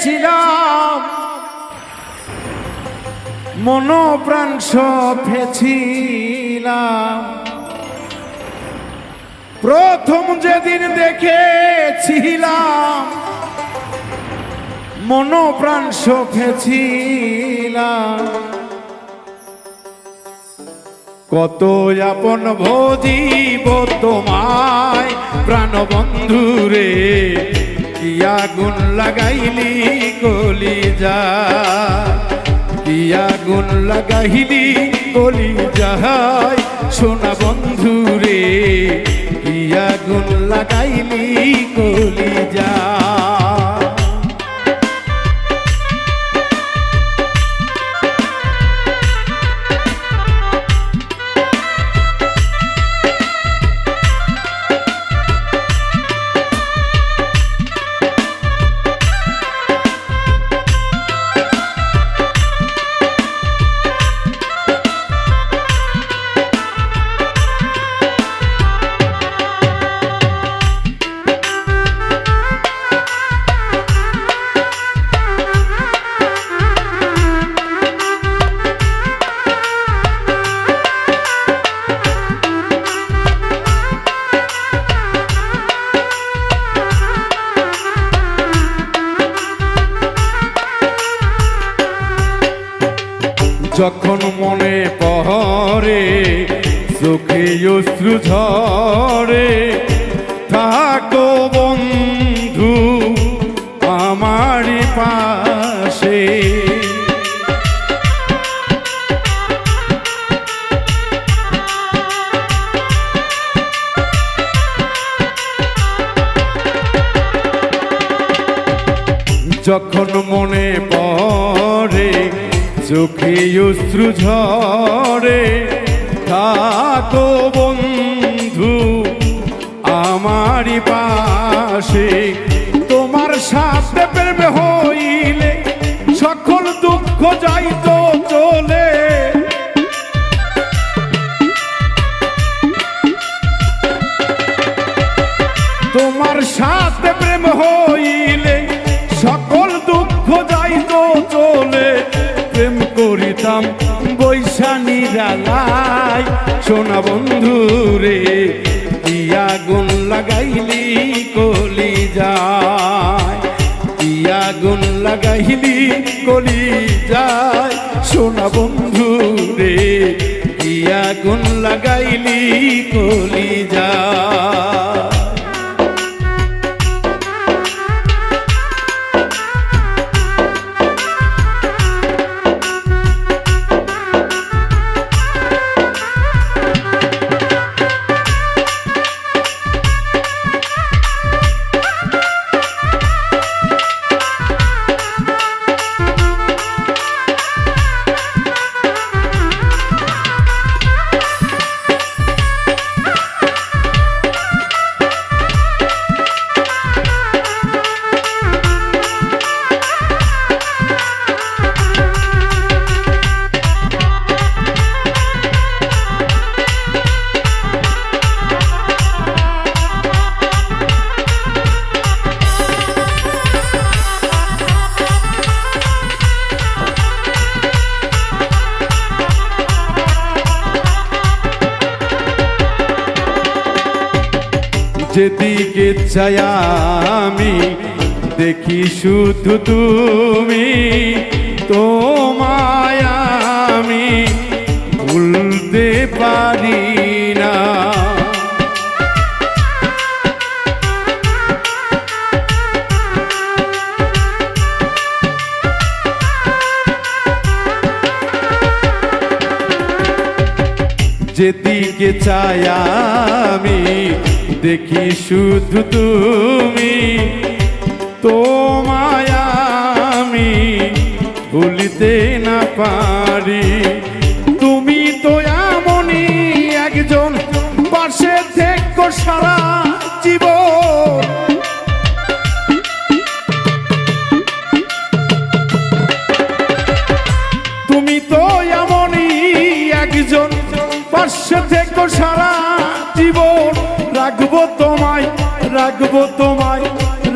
দেখেছিলাম মনোপ্রাণ সপেছিলাম, প্রথম যেদিন দেখেছিলাম মনোপ্রাণ সপেছিলাম। কত আপন ভজিব তোমায় প্রাণবন্ধু রে, কি আগুন লাগাইলি কলিজা, কি আগুন লাগাইলি কলিজায় সোনা বন্ধু রে, কি আগুন লাগাইলি কলিজা। যখন মনে পড়ে চোখে অশ্রু ঝরে, থাকো বন্ধু আমার পাশে। যখন মনে পড়ে চোখে অশ্রু ঝরে, থাকো বন্ধু আমারই পাশে। তোমার সাথে প্রেম হইলে সকল দুঃখ যাইত চলে, তোমার সাথে প্রেম হইলে সকল দুঃখ যাইত চলে। প্রেম করিতাম বৈশানী জ্বালায় সোনা বন্ধু রে, কি আগুন লাগাইলি কলিজায়, কি আগুন লাগাইলি কলিজায় সোনা বন্ধু রে, কি আগুন লাগাইলি কলিজায়। যেদিকে চাই আমি দেখি শুধু তুমি, তোমায় আমি ভুলতে পারি না। যেদিকে চাই আমি দেখি শুধু তুমি, তোমায় আমি ভুলিতে না পারি। তুমি তো এমনই একজন পাশে থেকো সারা জীবন, তুমি তো এমনই একজন পাশে থেকো সারা জীবন। রাখবো তোমায়, রাখবো তোমায়,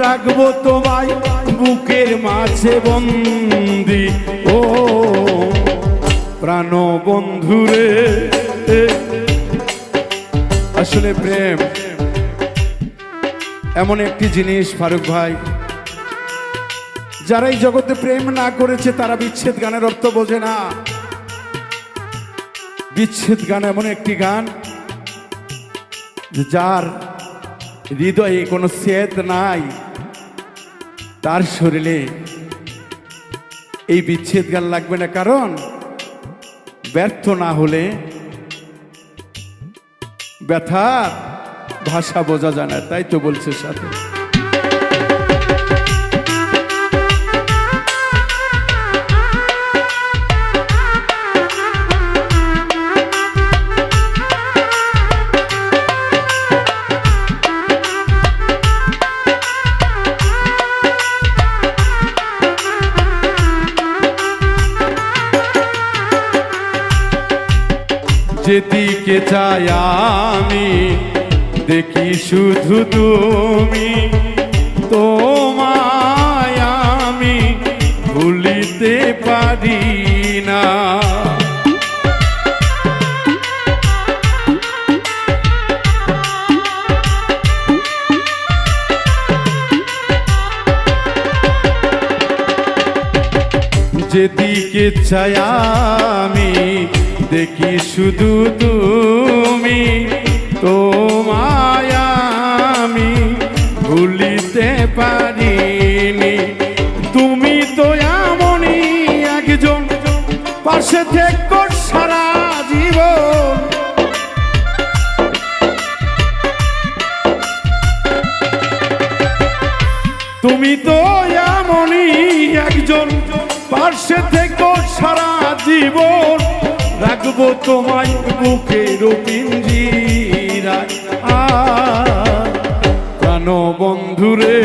রাখবো তোমায় বুকের মাঝে বন্দি ও প্রাণ বন্ধুরে। আসলে প্রেম এমন একটি জিনিস ফারুক ভাই, যারা এই জগতে প্রেম না করেছে তারা বিচ্ছেদ গানের অর্থ বোঝে না। বিচ্ছেদ গান এমন একটি গান যার হৃদয়ে কোনো স্বেদ নাই, তার শরীরে এই বিচ্ছেদ গান লাগবে না। কারণ ব্যর্থ না হলে ব্যথার ভাষা বোঝা যায় না, তাই তো বলছে সাথে। যেদিকে চাই আমি দেখি শুধু তুমি, তোমায় আমি ভুলিতে পারি না। যেদিকে চাই আমি দেখি শুধু তুমি, তোমায় আমি ভুলিতে পারিনি। তুমি তো এমনই একজন পাশে থেকো সারা জীবন, তুমি তো এমনই একজন পাশে থেকো সারা জীবন। রাখবো তোমায় বুকের পিঞ্জিরায় প্রাণ বন্ধুরে।